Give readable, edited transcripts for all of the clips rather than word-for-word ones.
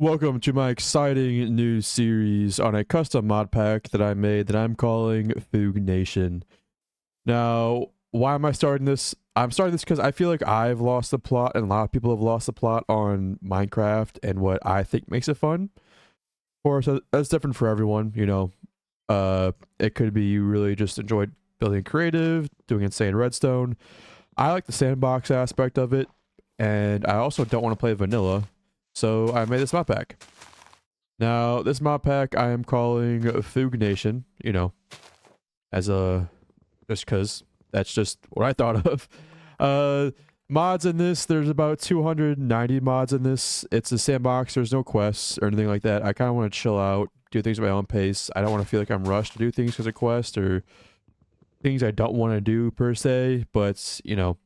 Welcome to my exciting new series on a custom mod pack that I made that I'm calling FoogNation. Now, why am I starting this? I'm starting this because I feel like I've lost the plot and a lot of people have lost the plot on Minecraft and what I think makes it fun. Of course, that's different for everyone, you know. It could be you really just enjoyed building creative, doing insane redstone. I like the sandbox aspect of it, and I also don't want to play vanilla, so I made this mod pack. Now, this mod pack I am calling FoogNation, you know, as a just because that's just what I thought of. Uh, Mods in this, there's about 290 mods in this. It's a sandbox. There's no quests or anything like that. I kind of want to chill out, do things at my own pace. I don't want to feel like I'm rushed to do things because of quests or things I don't want to do per se. But you know,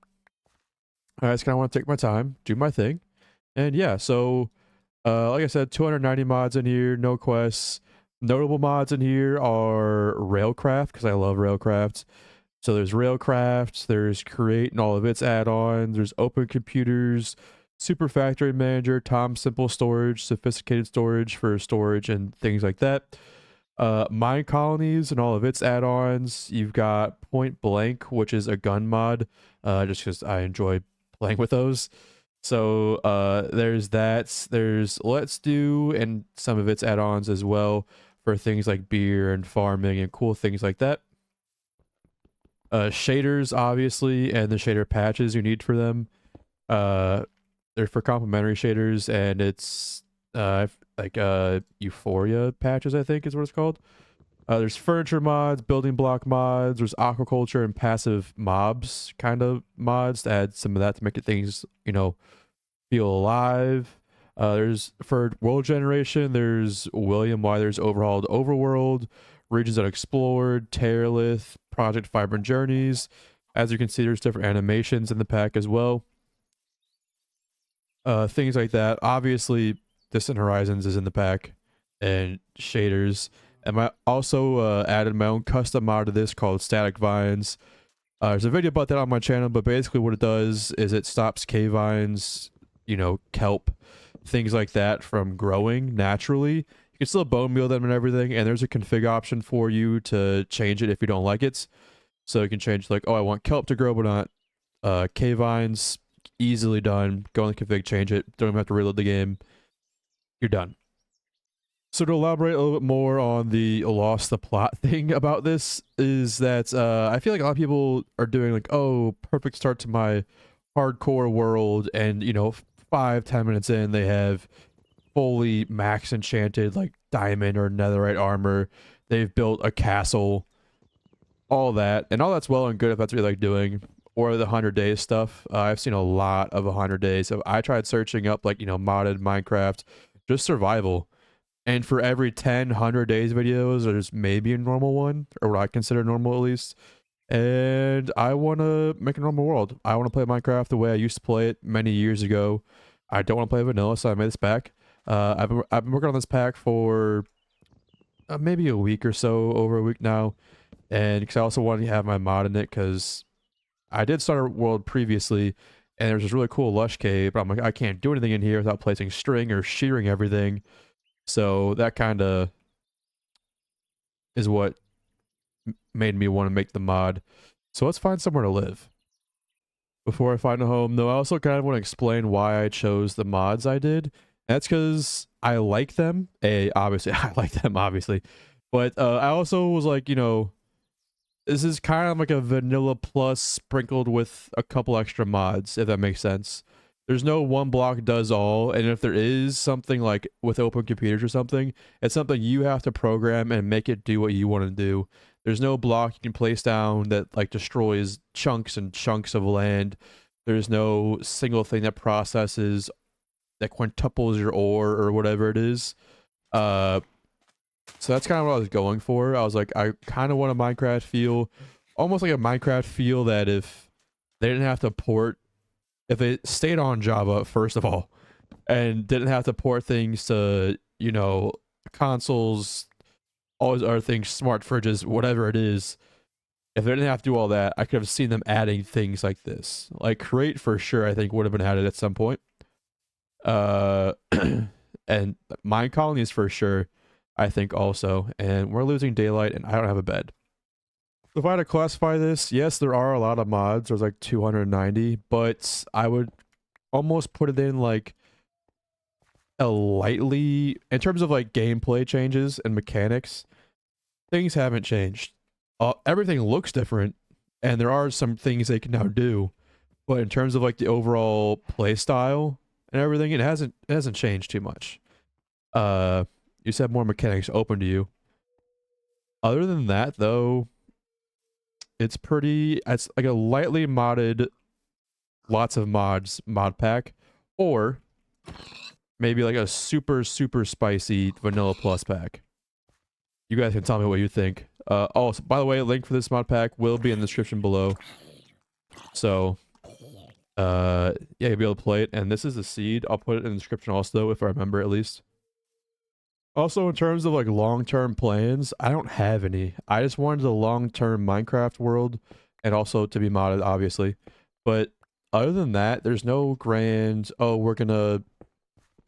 I just kind of want to take my time, do my thing, and yeah. So, like I said, 290 mods in here, no quests. Notable mods in here are Railcraft, because I love Railcraft. So there's Railcraft, there's Create and all of its add-ons, there's Open Computers, Super Factory Manager, Tom Simple Storage, Sophisticated Storage for storage and things like that. Mine Colonies and all of its add-ons. You've got Point Blank, which is a gun mod, just because I enjoy playing with those. So there's that. There's Let's Do and some of its add-ons as well for things like beer and farming and cool things like that. Shaders, obviously, and the shader patches you need for them. They're for complementary shaders, and it's like Euphoria patches, I think is what it's called. There's furniture mods, building block mods, there's aquaculture and passive mobs kind of mods to add some of that to make it things, you know, feel alive. There's for world generation, there's William Wyler's overhauled overworld, regions unexplored, Terralith, Project Vibrant Journeys. As you can see, there's different animations in the pack as well. Things like that. Obviously, Distant Horizons is in the pack, and shaders. And I also added my own custom mod to this called Static Vines. There's a video about that on my channel, but basically what it does is it stops cave vines, you know, kelp, things like that from growing naturally. You can still bone meal them and everything, and there's a config option for you to change it if you don't like it. So you can change like, oh, I want kelp to grow, but not cave vines. Easily done. Go in the config, change it. Don't even have to reload the game. You're done. So to elaborate a little bit more on the lost the plot thing about this is that I feel like a lot of people are doing like, oh, perfect start to my hardcore world, and you know, 5-10 minutes in they have fully max enchanted like diamond or netherite armor. They've built a castle, all that, and all that's well and good if that's what you like doing. Or the 100 days stuff. I've seen a lot of 100 days. So I tried searching up like, you know, modded Minecraft, just survival. And for every 100 days videos, there's maybe a normal one, or what I consider normal at least. And I want to make a normal world. I want to play Minecraft the way I used to play it many years ago. I don't want to play vanilla, so I made this pack. I've been working on this pack for maybe a week or so, over a week now. And because I also wanted to have my mod in it, because I did start a world previously, and there's this really cool lush cave, but I'm like, I can't do anything in here without placing string or shearing everything. So that kind of is what made me want to make the mod. So let's find somewhere to live. Before I find a home, though, I also kind of want to explain why I chose the mods I did. That's because I like them. Obviously, I like them, obviously. But I also was like, you know, this is kind of like a vanilla plus sprinkled with a couple extra mods, if that makes sense. There's no one block does all, and if there is something like with open computers or something, it's something you have to program and make it do what you want to do. There's no block you can place down that like destroys chunks and chunks of land. There's no single thing that processes that quintuples your ore or whatever it is. So that's kind of what I was going for. I was like, I kind of want a Minecraft feel, almost like a Minecraft feel that if they didn't have to port, if it stayed on Java, first of all, and didn't have to port things to, you know, consoles, all these other things, smart fridges, whatever it is, if they didn't have to do all that, I could have seen them adding things like this. Like Create for sure, I think would have been added at some point. and mine colonies for sure. I think also, and we're losing daylight, and I don't have a bed. If I had to classify this, yes, there are a lot of mods. There's like 290, but I would almost put it in like a lightly, in terms of like gameplay changes and mechanics, things haven't changed. Everything looks different, and there are some things they can now do, but in terms of like the overall play style and everything, it hasn't changed too much. You just have more mechanics open to you. Other than that, though, it's like a lightly modded, lots of mods mod pack, or maybe like a super spicy vanilla plus pack. You guys can tell me what you think. Oh, by the way, a link for this mod pack will be in the description below. So, yeah, you'll be able to play it. And this is the seed. I'll put it in the description also, if I remember at least. Also, in terms of like long-term plans, I don't have any. I just wanted a long-term Minecraft world, and also to be modded, obviously. But other than that, there's no grand, oh, we're gonna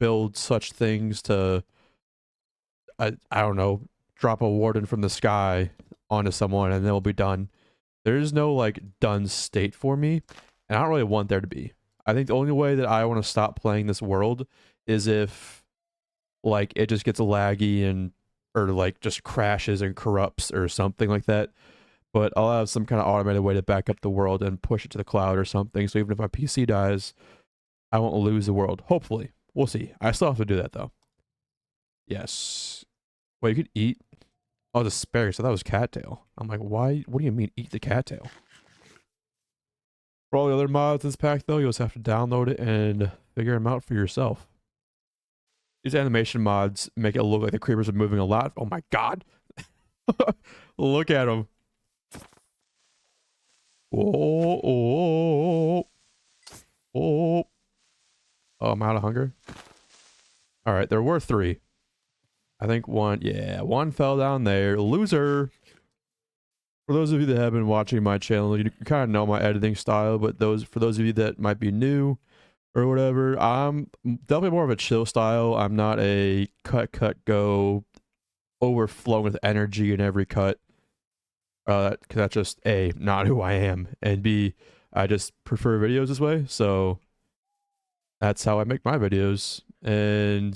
build such things to, I don't know, drop a warden from the sky onto someone and then we'll be done. There's no like done state for me, and I don't really want there to be. I think the only way that I want to stop playing this world is if like it just gets laggy and or like just crashes and corrupts or something like that. But I'll have some kind of automated way to back up the world and push it to the cloud or something. So even if my PC dies, I won't lose the world. Hopefully. We'll see. I still have to do that though. Yes. Well, you could eat. Oh, the asparagus. I thought it was cattail. I'm like, why? What do you mean eat the cattail? For all the other mods in this pack though, you'll just have to download it and figure them out for yourself. These animation mods make it look like the creepers are moving a lot. Oh my god. Look at them. Oh, oh, oh. Oh, I'm out of hunger. Alright, there were 3. I think one fell down there. Loser. For those of you that have been watching my channel, you kind of know my editing style, but for those of you that might be new or whatever, I'm definitely more of a chill style. I'm not a cut, go, overflowing with energy in every cut. Cause that's just A, not who I am, and B, I just prefer videos this way, so that's how I make my videos. And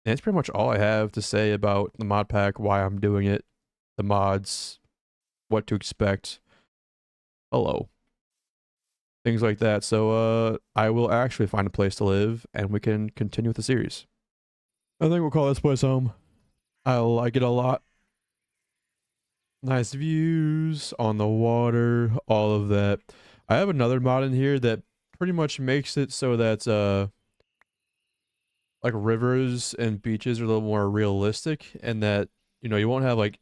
that's pretty much all I have to say about the mod pack, why I'm doing it, the mods, what to expect, hello, things like that. So I will actually find a place to live and we can continue with the series. I think we'll call this place home. I like it a lot. Nice views on the water, all of that. I have another mod in here that pretty much makes it so that like rivers and beaches are a little more realistic, and that, you know, you won't have like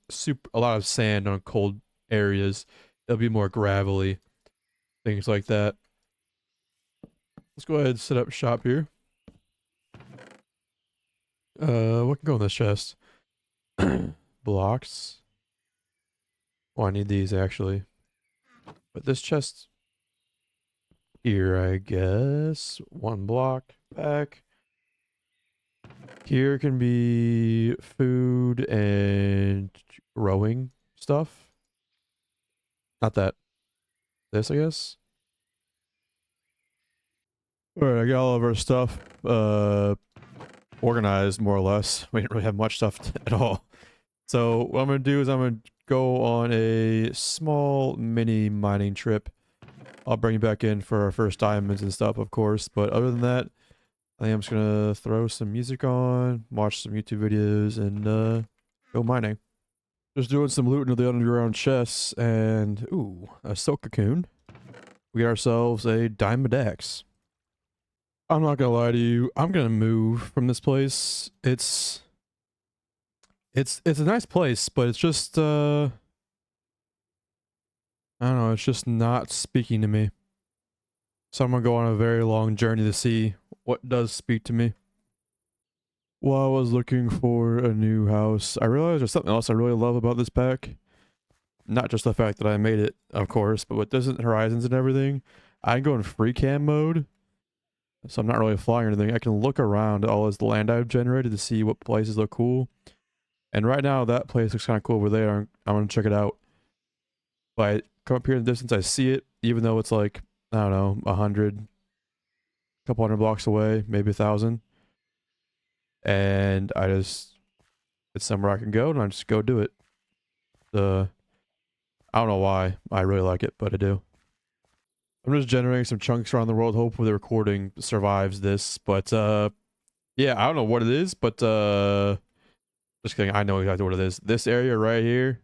a lot of sand on cold areas. It'll be more gravelly, things like that. Let's go ahead and set up shop here. What can go in this chest? Blocks. Oh, I need these actually. But this chest here, I guess. 1 block back. Here can be food and growing stuff. Not that. This, I guess. Alright, I got all of our stuff organized, more or less. We didn't really have much stuff at all. So what I'm going to do is I'm going to go on a small mini mining trip. I'll bring you back in for our first diamonds and stuff, of course. But other than that, I think I'm just going to throw some music on, watch some YouTube videos, and go mining. Just doing some looting of the underground chests, and ooh, a silk cocoon. We got ourselves a diamond axe. I'm not gonna lie to you, I'm gonna move from this place. It's a nice place, but it's just I don't know, it's just not speaking to me. So I'm gonna go on a very long journey to see what does speak to me. While I was looking for a new house, I realized there's something else I really love about this pack. Not just the fact that I made it, of course, but with distant horizons and everything, I can go in free cam mode So I'm not really flying or anything. I can look around at all this land I've generated to see what places look cool. And right now, that place looks kind of cool over there. I'm going to check it out. But I come up here in the distance, I see it, even though it's like, I don't know, 100, couple hundred blocks away, maybe 1,000. And it's somewhere I can go, and I just go do it. I don't know why I really like it, but I do. I'm just generating some chunks around the world. Hopefully the recording survives this. But yeah, I don't know what it is, but just kidding. I know exactly what it is. This area right here,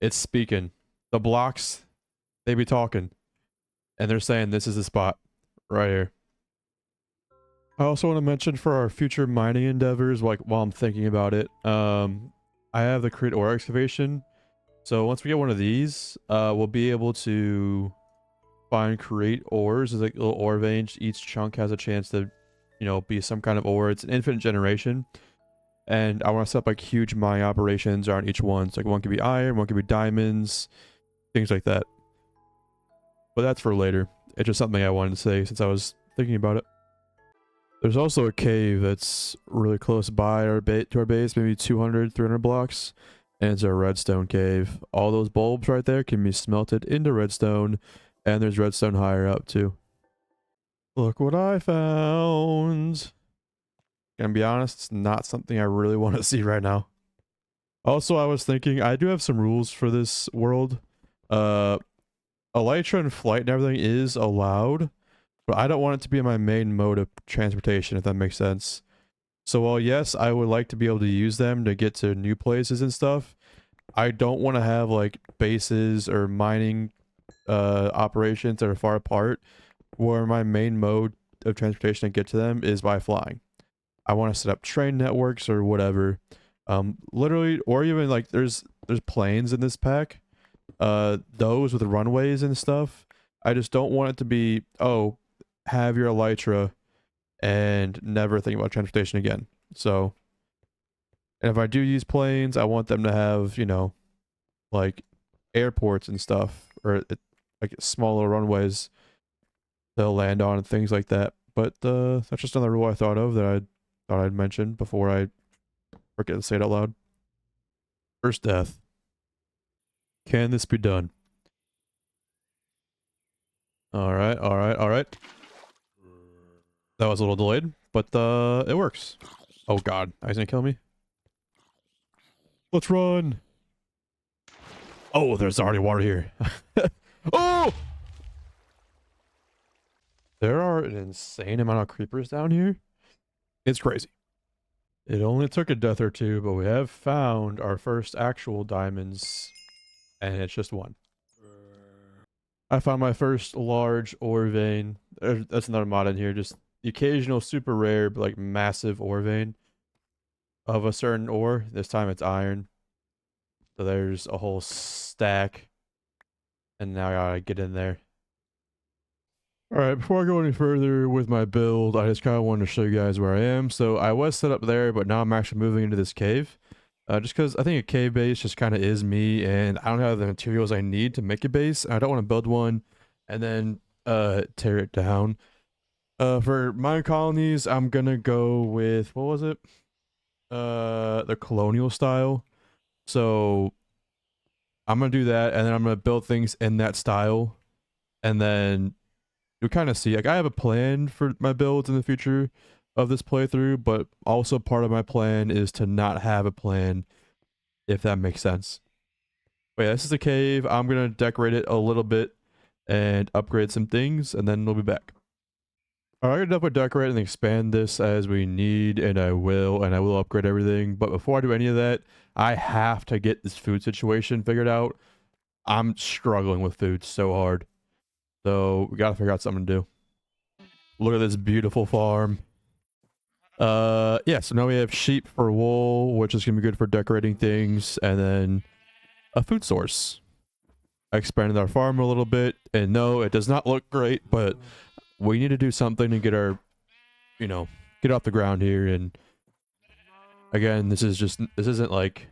it's speaking. The blocks, they be talking. And they're saying this is the spot right here. I also want to mention for our future mining endeavors, like while I'm thinking about it, I have the create ore excavation. So once we get one of these, we'll be able to find create ores. There's like little ore veins. Each chunk has a chance to, you know, be some kind of ore. It's an infinite generation. And I want to set up like huge mining operations on each one. So like one could be iron, one could be diamonds, things like that. But that's for later. It's just something I wanted to say since I was thinking about it. There's also a cave that's really close by to our base, maybe 200, 300 blocks. And it's a redstone cave. All those bulbs right there can be smelted into redstone. And there's redstone higher up too. Look what I found. Gonna be honest, it's not something I really want to see right now. Also, I was thinking, I do have some rules for this world. Elytra and flight and everything is allowed. But I don't want it to be my main mode of transportation, if that makes sense. So while yes, I would like to be able to use them to get to new places and stuff, I don't want to have like bases or mining operations that are far apart where my main mode of transportation to get to them is by flying. I want to set up train networks or whatever. Literally, or even like there's planes in this pack. Those with runways and stuff. I just don't want it to be, oh, have your elytra and never think about transportation again. So, and if I do use planes, I want them to have, you know, like airports and stuff, or like smaller runways to land on and things like that. But that's just another rule I thought of that I thought I'd mention before I forget to say it out loud. First death. Can this be done? All right, all right, all right. That was a little delayed, but it works. Oh god, he's gonna kill me. Let's run. Oh, there's already water here. Oh! There are an insane amount of creepers down here. It's crazy. It only took a death or two, but we have found our first actual diamonds, and it's just one. I found my first large ore vein. That's another mod in here, just the occasional super rare, but like massive ore vein of a certain ore. This time it's iron. So there's a whole stack. And now I gotta get in there. Alright, before I go any further with my build, I just kind of wanted to show you guys where I am. So I was set up there, but now I'm actually moving into this cave. Just because I think a cave base just kind of is me, and I don't have the materials I need to make a base. I don't want to build one and then tear it down. For mine colonies, I'm gonna go with, what was it? The colonial style. So I'm gonna do that, and then I'm gonna build things in that style, and then you'll kind of see, like, I have a plan for my builds in the future of this playthrough, but also part of my plan is to not have a plan, if that makes sense. But yeah, this is a cave. I'm gonna decorate it a little bit and upgrade some things, and then we'll be back. Alright, I'm gonna decorate and expand this as we need, and I will upgrade everything. But before I do any of that, I have to get this food situation figured out. I'm struggling with food so hard. So we gotta figure out something to do. Look at this beautiful farm. Yeah, so now we have sheep for wool, which is gonna be good for decorating things, and then a food source. I expanded our farm a little bit, and no, it does not look great, but we need to do something to get our, you know, get off the ground here. And again, this isn't like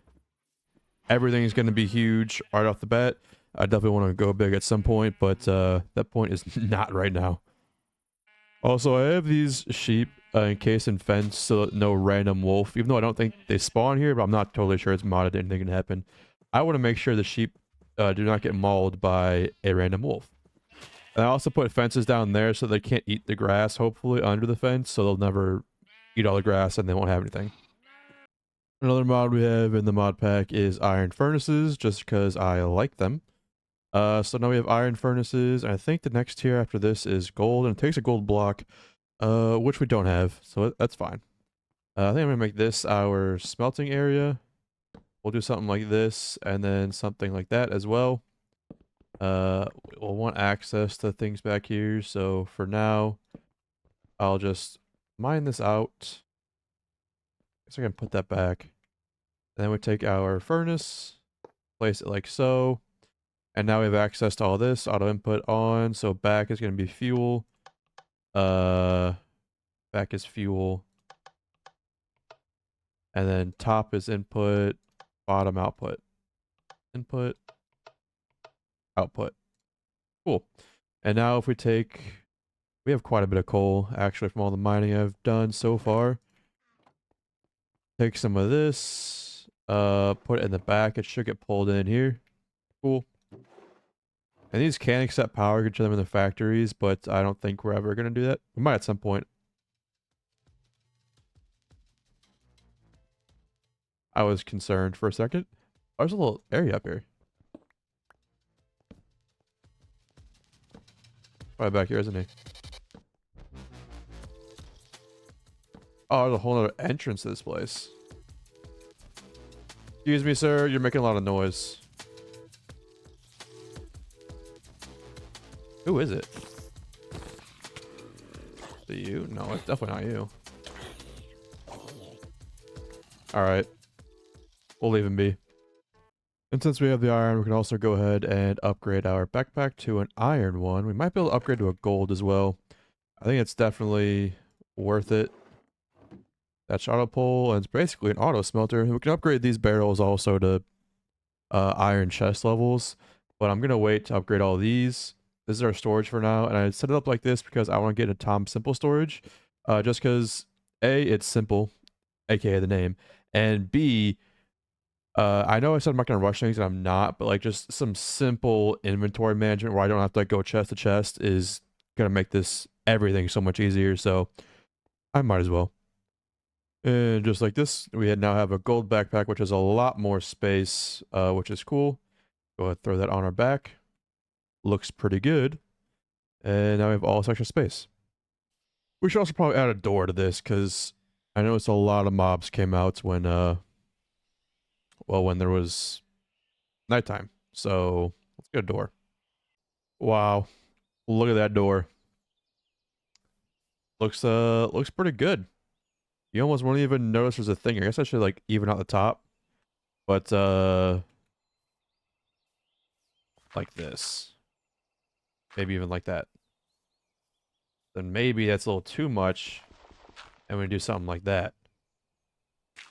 everything's gonna be huge right off the bat. I definitely want to go big at some point, but that point is not right now. Also, I have these sheep encased in fence so that no random wolf, even though I don't think they spawn here, but I'm not totally sure it's modded, anything can happen. I want to make sure the sheep do not get mauled by a random wolf. And I also put fences down there so they can't eat the grass, hopefully, under the fence, so they'll never eat all the grass and they won't have anything. Another mod we have in the mod pack is iron furnaces, just because I like them. So now we have iron furnaces, and I think the next tier after this is gold, and it takes a gold block, which we don't have, so that's fine. I think I'm gonna make this our smelting area. We'll do something like this, and then something like that as well. We'll want access to things back here, so for now, I'll just mine this out. Guess I can put that back. And then we take our furnace, place it like so. And now we have access to all this. Auto input on. So back is going to be fuel. Back is fuel. And then top is input. Bottom output. Input. Output. Cool. And now if we take... We have quite a bit of coal, actually, from all the mining I've done so far. Take some of this. Put it in the back. It should get pulled in here. Cool. And these can accept power, get to them in the factories, but I don't think we're ever going to do that. We might at some point. I was concerned for a second. Oh, there's a little area up here. Probably back here, isn't he? Oh, there's a whole other entrance to this place. Excuse me, sir. You're making a lot of noise. Who is it? Is it you? No, it's definitely not you. Alright. We'll leave him be. And since we have the iron, we can also go ahead and upgrade our backpack to an iron one. We might be able to upgrade to a gold as well. I think it's definitely worth it. That's auto pull, and it's basically an auto smelter. We can upgrade these barrels also to iron chest levels, but I'm going to wait to upgrade all these. This is our storage for now, and I set it up like this because I want to get into Tom Simple storage, just because A, it's simple, aka the name, and B, I know I said I'm not going to rush things, and I'm not, but like just some simple inventory management where I don't have to like go chest to chest is going to make this everything so much easier, so I might as well. And just like this, we now have a gold backpack, which has a lot more space, which is cool. Go ahead and throw that on our back. Looks pretty good. And now we have all this extra space. We should also probably add a door to this, because I noticed a lot of mobs came out when, well, when there was nighttime. So, let's get a door. Wow. Look at that door. Looks pretty good. You almost won't even notice there's a thing. I guess I should like even out the top. But like this. Maybe even like that. Then maybe that's a little too much. And we do something like that.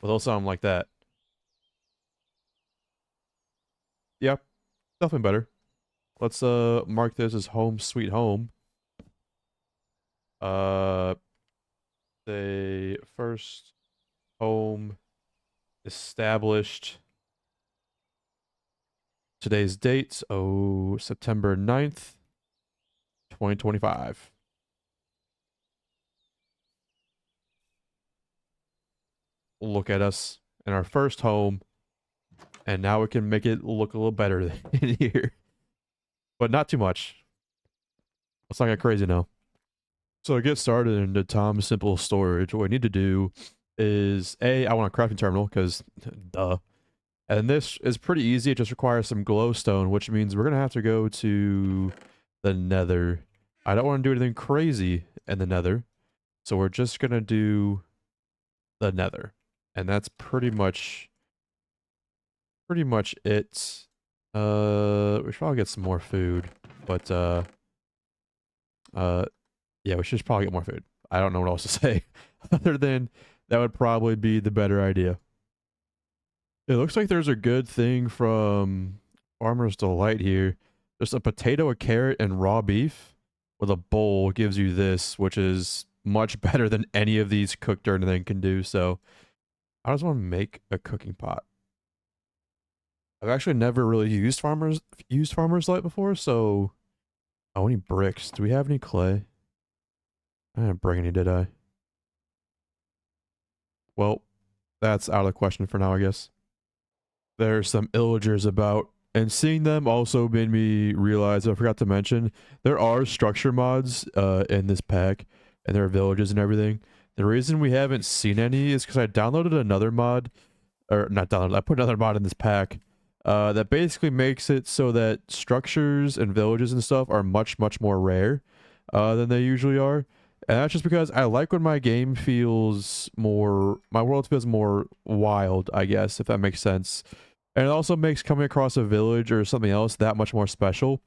With a little something like that. Yep. Definitely better. Let's mark this as home sweet home. The first home established. Today's date, September 9th, 2025. Look at us in our first home, and now we can make it look a little better in here. But not too much. Let's not get crazy now. So to get started into Tom Simple Storage, what we need to do is, A, I want a crafting terminal, because, duh. And this is pretty easy. It just requires some glowstone, which means we're going to have to go to the nether. I don't want to do anything crazy in the nether. So we're just going to do the nether. And that's pretty much it. We should probably get some more food. But, yeah, we should probably get more food. I don't know what else to say. Other than that would probably be the better idea. It looks like there's a good thing from Farmer's Delight here. There's a potato, a carrot, and raw beef. with a bowl gives you this, which is much better than any of these cooked or anything can do. So I just want to make a cooking pot. I've actually never really used Farmer's Light before, so oh, any bricks? Do we have any clay? I didn't bring any, did I? Well, that's out of the question for now, I guess. There's some illagers about, and seeing them also made me realize, I forgot to mention, there are structure mods in this pack, and there are villages and everything. The reason we haven't seen any is because I downloaded another mod, or not downloaded, I put another mod in this pack that basically makes it so that structures and villages and stuff are much, much more rare than they usually are. And that's just because I like when my game feels more, my world feels more wild, I guess, if that makes sense. And it also makes coming across a village or something else that much more special.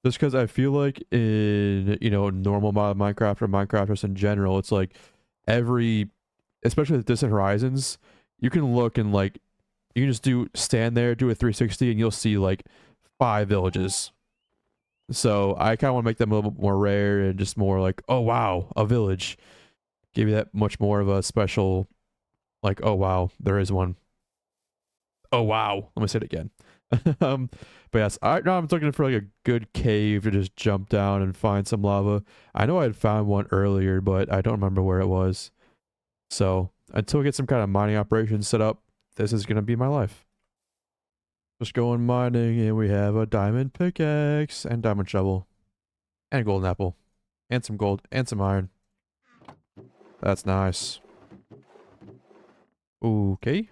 Just because I feel like in, normal mod Minecraft or Minecraft just in general, it's like every, especially with Distant Horizons, you can look and like, you can just stand there, do a 360, and you'll see like 5 villages. So I kind of want to make them a little bit more rare and just more like, oh wow, a village. Give you that much more of a special, like, oh wow, there is one. Oh wow. Let me say it again. But yes, now I'm looking for like a good cave to just jump down and find some lava. I know I had found one earlier, but I don't remember where it was. So until we get some kind of mining operation set up, this is gonna be my life. Just going mining, and we have a diamond pickaxe and diamond shovel and a golden apple and some gold and some iron. That's nice. Okay.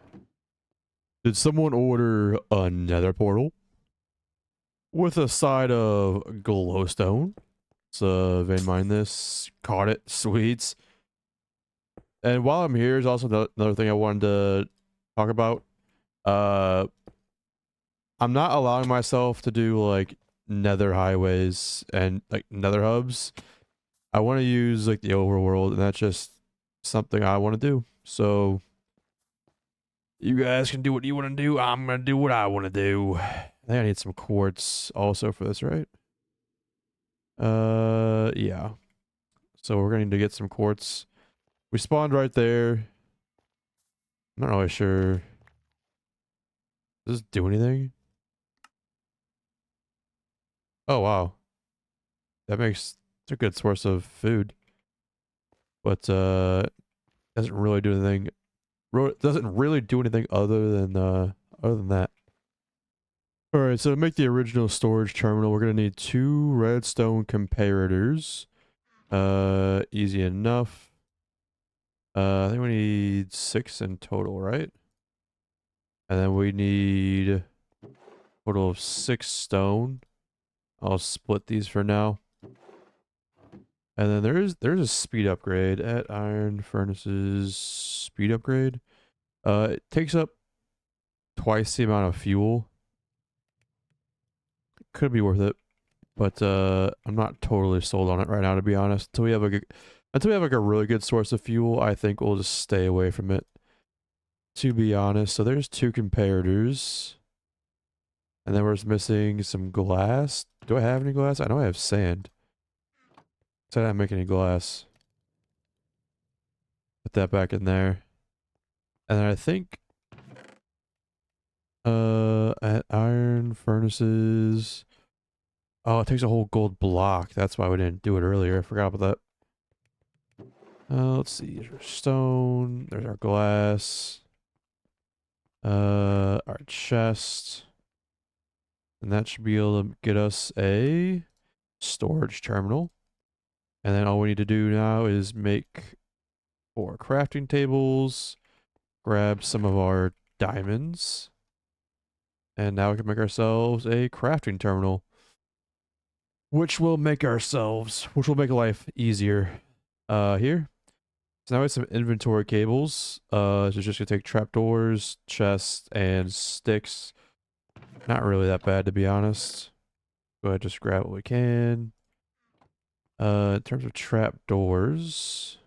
Did someone order another portal with a side of glowstone? So vein mine this. Caught it. Sweets. And while I'm here is also another thing I wanted to talk about. I'm not allowing myself to do like nether highways and like nether hubs. I want to use like the overworld, and that's just something I want to do. So you guys can do what you want to do. I'm gonna do what I want to do. I think I need some quartz also for this, right? Yeah. So we're gonna need to get some quartz. We spawned right there. I'm not really sure. Does this do anything? Oh wow, that makes it's a good source of food, but doesn't really do anything. Doesn't really do anything other than that. All right, so to make the original storage terminal, we're gonna need 2 redstone comparators. Easy enough. I think we need 6 in total, right? And then we need a total of 6 stone. I'll split these for now. And then there's a speed upgrade at iron furnaces. Speed upgrade. It takes up twice the amount of fuel. Could be worth it, but I'm not totally sold on it right now, to be honest. Until we have like a really good source of fuel, I think we'll just stay away from it. To be honest, so there's 2 comparators, and then we're just missing some glass. Do I have any glass? I know I have sand. So I didn't make any glass. Put that back in there, and then I think at iron furnaces. Oh, it takes a whole gold block. That's why we didn't do it earlier. I forgot about that. Let's see. There's our stone. There's our glass. Our chest. And that should be able to get us a storage terminal. And then all we need to do now is make 4 crafting tables. Grab some of our diamonds. And now we can make ourselves a crafting terminal. Which will make life easier. Here. So now we have some inventory cables. So just gonna take trapdoors, chests, and sticks. Not really that bad, to be honest. Go ahead, just grab what we can. In terms of trapdoors,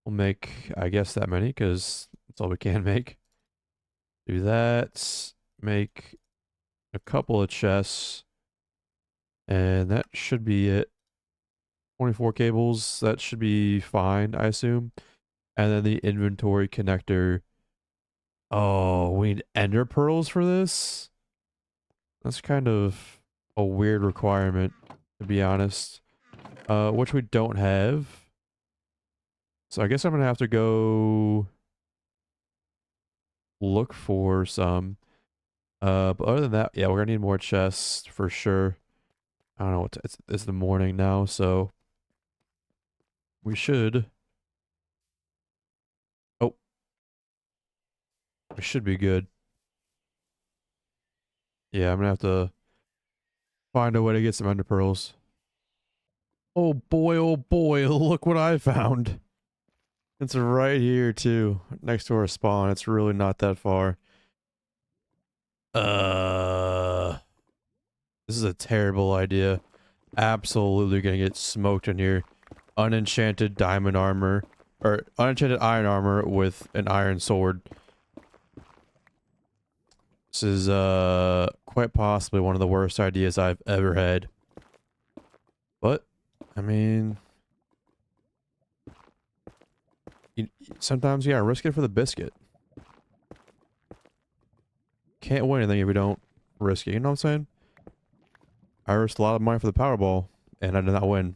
we'll make, I guess, that many, because that's all we can make. Do that. Make a couple of chests. And that should be it. 24 cables, that should be fine, I assume. And then the inventory connector. Oh, we need ender pearls for this? That's kind of a weird requirement, to be honest. Which we don't have. So I guess I'm gonna have to go look for some. But other than that, yeah, we're gonna need more chests for sure. I don't know what it's the morning now, so we should. Oh, we should be good. Yeah, I'm gonna have to find a way to get some ender pearls. Oh boy, look what I found. It's right here too, next to our spawn. It's really not that far. This is a terrible idea. Absolutely gonna get smoked in here. Unenchanted diamond armor, or unenchanted iron armor with an iron sword. This is quite possibly one of the worst ideas I've ever had. But I mean, sometimes you gotta risk it for the biscuit. Can't win anything if we don't risk it, you know what I'm saying? I risked a lot of money for the Powerball, and I did not win.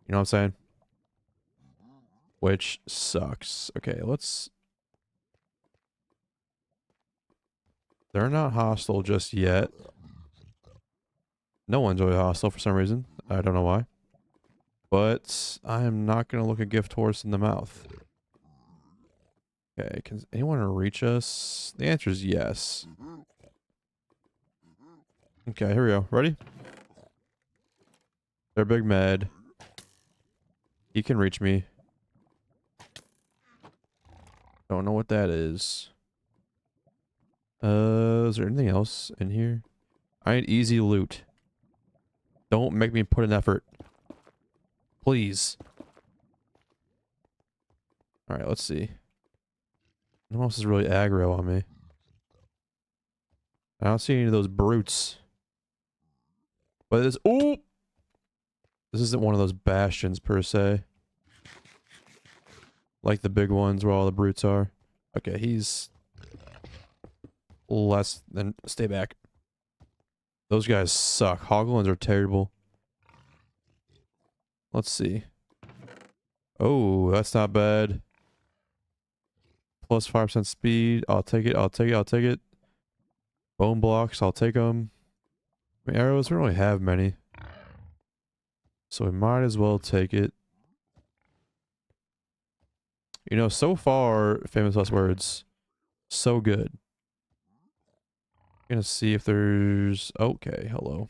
You know what I'm saying? Which sucks. Okay, let's... They're not hostile just yet. No one's really hostile for some reason. I don't know why. But I am not going to look a gift horse in the mouth. Okay, can anyone reach us? The answer is yes. Okay, here we go. Ready? They're big mad. He can reach me. Don't know what that is. Is there anything else in here? I need easy loot. Don't make me put an effort. Please. Alright, let's see. No one else is really aggro on me. I don't see any of those brutes. But this... Oh! This isn't one of those bastions, per se. Like the big ones where all the brutes are. Okay, he's... less than... Stay back. Those guys suck. Hoglins are terrible. Let's see. Oh, that's not bad. Plus 5% speed. I'll take it. I'll take it. I'll take it. Bone blocks. I'll take them. I mean, arrows, we don't really have many. So we might as well take it. You know, so far, famous last words, so good. Gonna see if there's... Okay, hello.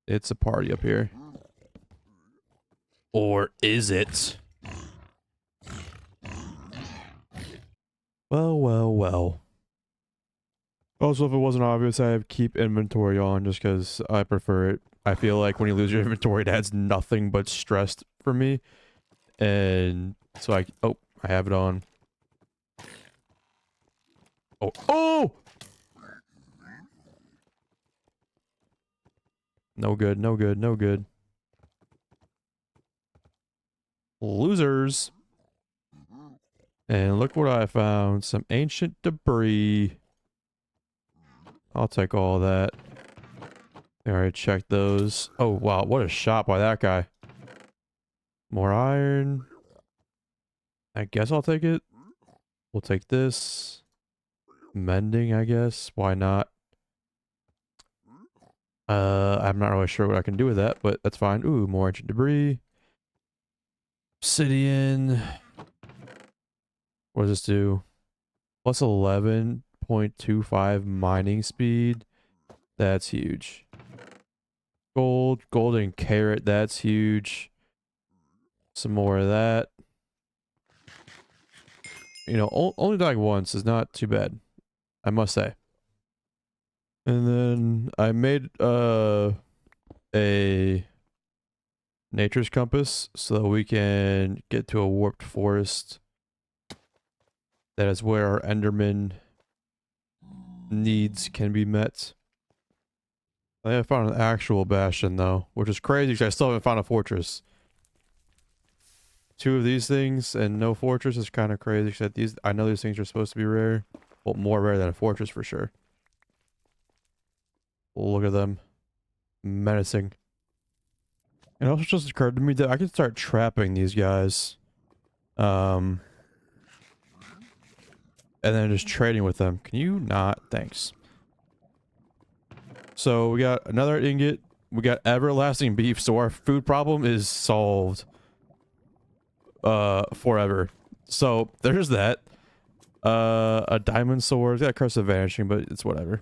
It's a party up here. Or is it? Well. Also, if it wasn't obvious, I have keep inventory on just because I prefer it. I feel like when you lose your inventory, it adds nothing but stress for me. And so I have it on. Oh! No good, no good, no good. Losers. And look what I found. Some ancient debris. I'll take all that. Alright, check those. Oh, wow. What a shot by that guy. More iron. I guess I'll take it. We'll take this. Mending, I guess. Why not? I'm not really sure what I can do with that, but that's fine. Ooh, more ancient debris. Obsidian. What does this do? Plus 11.25 mining speed. That's huge. Gold. Golden carrot. That's huge. Some more of that. You know, only dying once is not too bad, I must say. And then I made a nature's compass so that we can get to a warped forest. That is where our Enderman needs can be met. I found an actual bastion though, which is crazy because I still haven't found a fortress. 2 of these things and no fortress is kind of crazy. Except these, I know these things are supposed to be rare. Well, more rare than a fortress for sure. Look at them. Menacing. It also just occurred to me that I could start trapping these guys. And then just trading with them. Can you not? Thanks. So we got another ingot. We got everlasting beef. So our food problem is solved. Forever. So there's that. A diamond sword. It's got Curse of Vanishing, but it's whatever.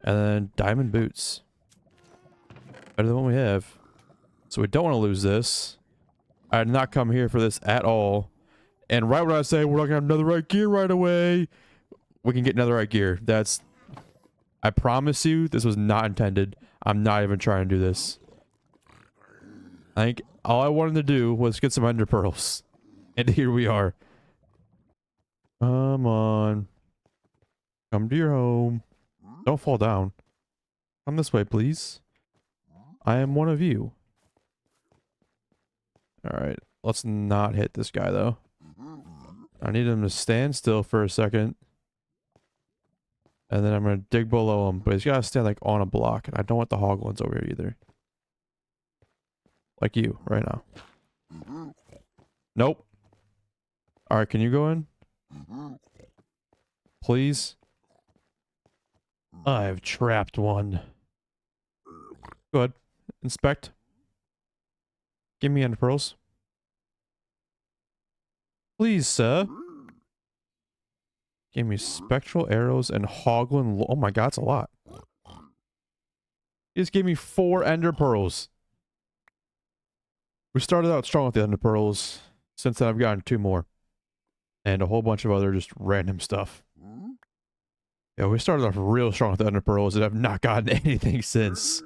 And then diamond boots. Better than what we have. So we don't want to lose this. I did not come here for this at all. And right when I say we're not gonna have netherite gear right away, we can get netherite gear. That's... I promise you, this was not intended. I'm not even trying to do this. I think all I wanted to do was get some ender pearls. And here we are. Come on. Come to your home. Don't fall down. Come this way, please. I am one of you. Alright. Let's not hit this guy, though. I need him to stand still for a second. And then I'm going to dig below him. But he's got to stand, like, on a block. And I don't want the hog ones over here, either. Like you, right now. Nope. Alright, can you go in? Please? I've trapped one. Go ahead. Inspect. Give me ender pearls. Please, sir. Give me spectral arrows and hoglin. Oh my god, that's a lot. He just gave me 4 ender pearls. We started out strong with the ender pearls. Since then, I've gotten 2 more. And a whole bunch of other just random stuff. Yeah, we started off real strong with the ender pearls and have not gotten anything since.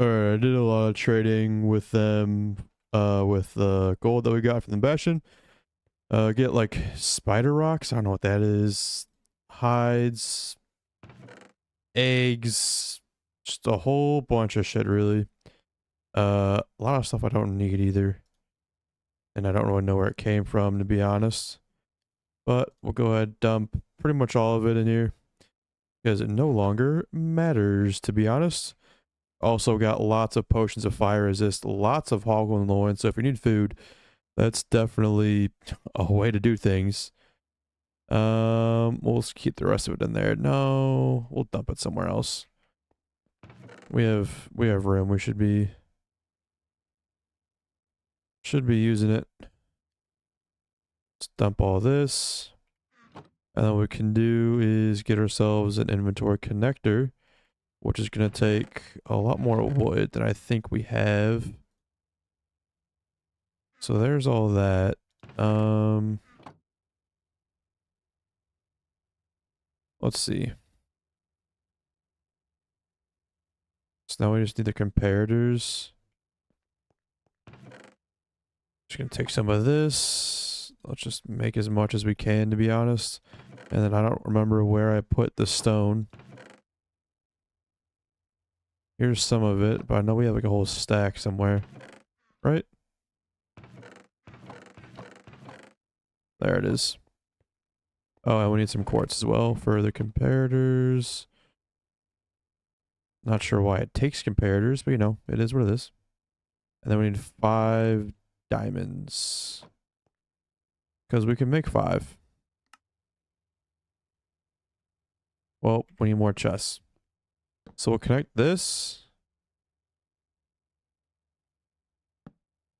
Alright, I did a lot of trading with them, with the gold that we got from the bastion. Get like spider rocks, I don't know what that is. Hides. Eggs. Just a whole bunch of shit, really. A lot of stuff I don't need either. And I don't really know where it came from, to be honest. But we'll go ahead and dump pretty much all of it in here. Because it no longer matters, to be honest. Also got lots of potions of fire resist, lots of hoggle and loin. So if you need food, that's definitely a way to do things. We'll just keep the rest of it in there. No, we'll dump it somewhere else. We have room. We should be using it. Let's dump all this. And then what we can do is get ourselves an inventory connector, which is going to take a lot more wood than I think we have. So there's all that. Let's see. So now we just need the comparators. Just going to take some of this. Let's just make as much as we can, to be honest. And then I don't remember where I put the stone. Here's some of it, but I know we have like a whole stack somewhere. Right? There it is. Oh, and we need some quartz as well for the comparators. Not sure why it takes comparators, but you know, it is what it is. And then we need 5 diamonds. Because we can make 5. Well, we need more chests. So we'll connect this.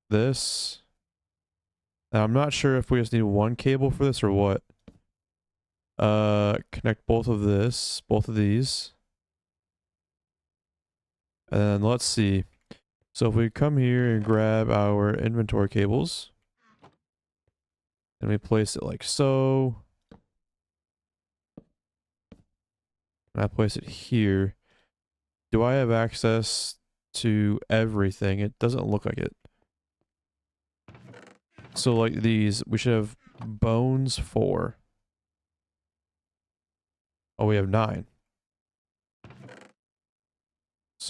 This. Now I'm not sure if we just need 1 cable for this or what. Connect both of these. And then let's see. So if we come here and grab our inventory cables. And we place it like so. And I place it here. Do I have access to everything? It doesn't look like it. So like these, we should have bones 4. Oh, we have 9.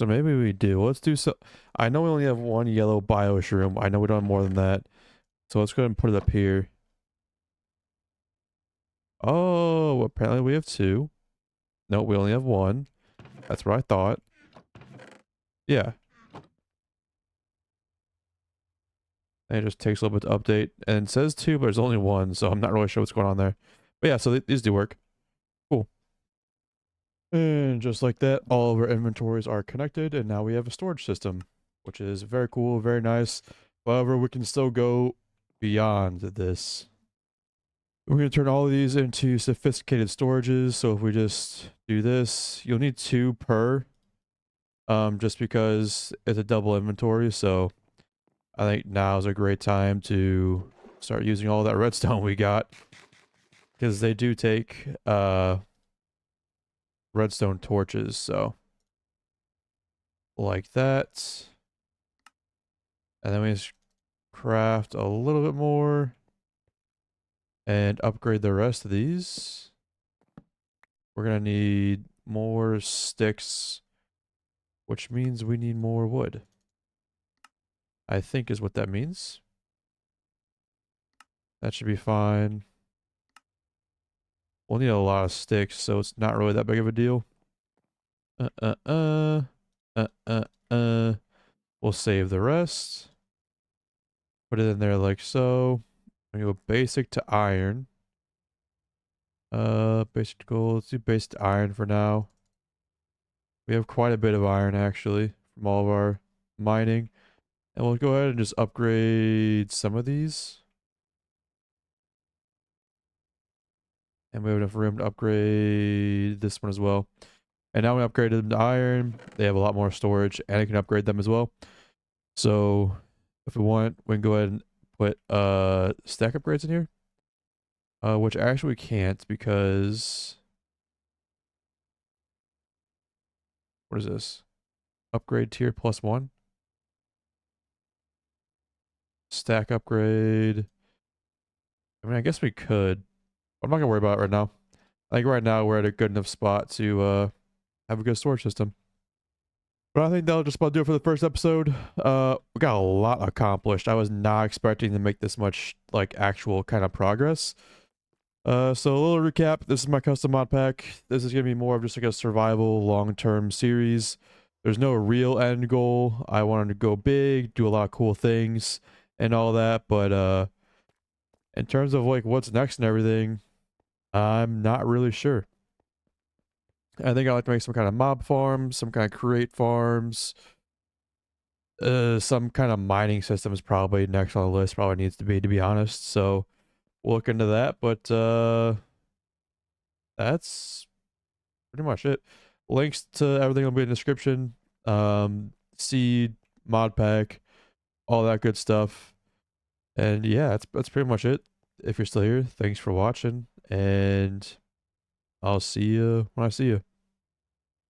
So maybe we do. Let's do so. I know we only have one yellow bio shroom. I know we don't have more than that. So let's go ahead and put it up here. Oh, apparently we have two. No, we only have one. That's what I thought. Yeah. And it just takes a little bit to update. And it says two, but there's only one. So I'm not really sure what's going on there. But yeah, so these do work. Cool. And just like that, all of our inventories are connected. And now we have a storage system, which is very cool, very nice. However, we can still go beyond this. We're going to turn all of these into sophisticated storages. So if we just do this, you'll need two per, just because it's a double inventory. So I think now is a great time to start using all that redstone we got, because they do take redstone torches. So like that. And then we just craft a little bit more and upgrade the rest of these. We're going to need more sticks, which means we need more wood, I think is what that means. That should be fine. We'll need a lot of sticks, so it's not really that big of a deal. We'll save the rest. Put it in there like so. We go basic to iron. Basic to gold. Let's do basic to iron for now. We have quite a bit of iron actually from all of our mining. And we'll go ahead and just upgrade some of these. And we have enough room to upgrade this one as well. And now we upgraded them to iron. They have a lot more storage, and I can upgrade them as well. So if we want, we can go ahead and put stack upgrades in here. Which actually we can't, because what is this? Upgrade tier +1. Stack upgrade. I mean, I guess we could. I'm not gonna worry about it right now. I think right now we're at a good enough spot to have a good storage system. But I think that'll just about do it for the first episode. We got a lot accomplished. I was not expecting to make this much like actual kind of progress. So a little recap. This is my custom mod pack. This is gonna be more of just like a survival long-term series. There's no real end goal. I wanted to go big, do a lot of cool things and all that, but in terms of like what's next and everything, I'm not really sure. I think I like to make some kind of mob farms, some kind of create farms. Some kind of mining system is probably next on the list, probably needs to be honest. So we'll look into that, but that's pretty much it. Links to everything will be in the description. Seed, mod pack, all that good stuff. And yeah, that's pretty much it. If you're still here, thanks for watching, and I'll see you when I see you.